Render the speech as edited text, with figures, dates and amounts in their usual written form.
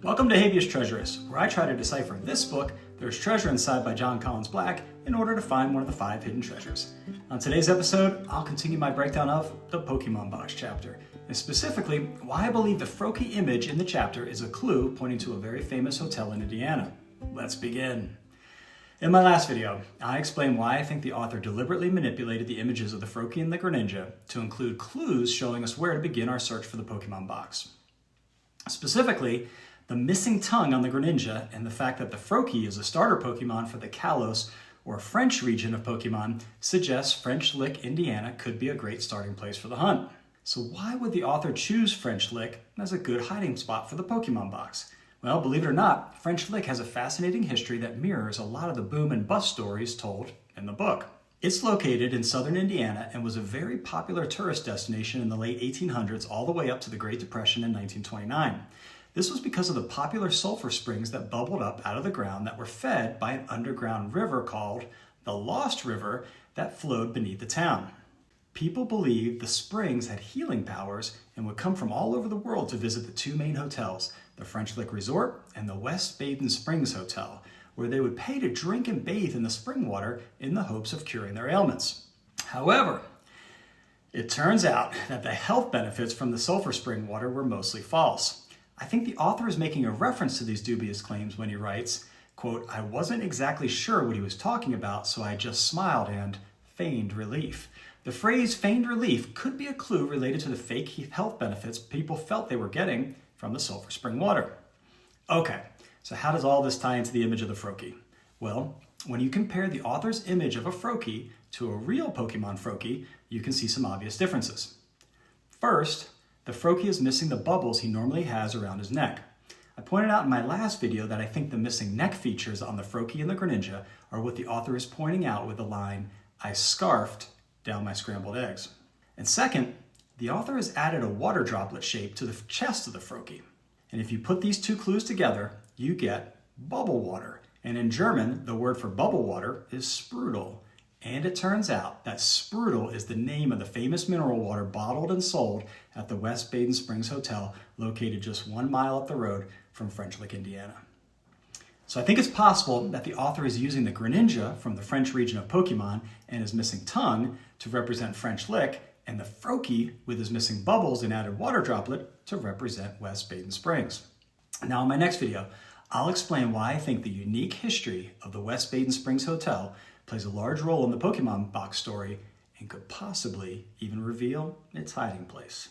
Welcome to Habeas Treasurous, where I try to decipher this book, There's Treasure Inside by John Collins Black, in order to find one of the 5 hidden treasures. On today's episode, I'll continue my breakdown of the Pokemon Box chapter, and specifically, why I believe the Froakie image in the chapter is a clue pointing to a very famous hotel in Indiana. Let's begin. In my last video, I explained why I think the author deliberately manipulated the images of the Froakie and the Greninja to include clues showing us where to begin our search for the Pokemon box. Specifically, the missing tongue on the Greninja and the fact that the Froakie is a starter Pokemon for the Kalos or French region of Pokemon suggests French Lick, Indiana could be a great starting place for the hunt. So why would the author choose French Lick as a good hiding spot for the Pokemon box? Well, believe it or not, French Lick has a fascinating history that mirrors a lot of the boom and bust stories told in the book. It's located in southern Indiana and was a very popular tourist destination in the late 1800s all the way up to the Great Depression in 1929. This was because of the popular sulfur springs that bubbled up out of the ground that were fed by an underground river called the Lost River that flowed beneath the town. People believed the springs had healing powers and would come from all over the world to visit the 2 main hotels, the French Lick Resort and the West Baden Springs Hotel, where they would pay to drink and bathe in the spring water in the hopes of curing their ailments. However, it turns out that the health benefits from the sulfur spring water were mostly false. I think the author is making a reference to these dubious claims when he writes, quote, "I wasn't exactly sure what he was talking about, so I just smiled and feigned relief." The phrase feigned relief could be a clue related to the fake health benefits people felt they were getting from the sulfur spring water. Okay, so how does all this tie into the image of the Froakie? Well, when you compare the author's image of a Froakie to a real Pokemon Froakie, you can see some obvious differences. First, the Froakie is missing the bubbles he normally has around his neck. I pointed out in my last video that I think the missing neck features on the Froakie and the Greninja are what the author is pointing out with the line, "I scarfed down my scrambled eggs." And second, the author has added a water droplet shape to the chest of the Froakie. And if you put these 2 clues together, you get bubble water. And in German, the word for bubble water is Sprudel. And it turns out that Sprudel is the name of the famous mineral water bottled and sold at the West Baden Springs Hotel, located just 1 mile up the road from French Lick, Indiana. So I think it's possible that the author is using the Greninja from the French region of Pokemon and his missing tongue to represent French Lick, and the Froakie with his missing bubbles and added water droplet to represent West Baden Springs. Now in my next video, I'll explain why I think the unique history of the West Baden Springs Hotel plays a large role in the Pokemon box story and could possibly even reveal its hiding place.